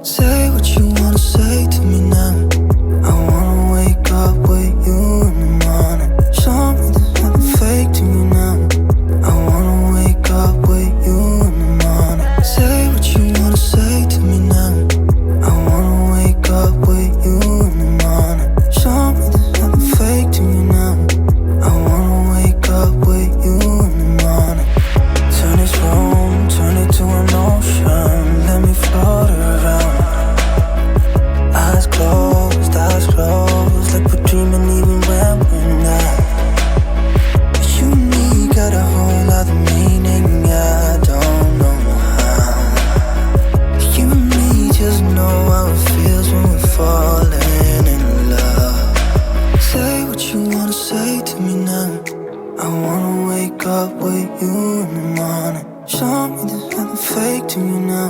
Say what you wanna say to me now. I wanna wake up with you in the morning. Show me there's nothing fake to you now. I wanna wake up with you in the morning. Say what you wanna say to me now. I wanna wake up with you in the morning. Show me there's nothing fake to you now. I wanna wake up with you in the morning. Turn this room, turn it to an ocean. Let me float around. Eyes closed, like we're dreaming even when we're not. But you and me got a whole other meaning, I don't know how. You and me just know how it feels when we're falling in love. Say what you wanna say to me now. I wanna wake up with you in the morning. Show me there's nothing fake to you now.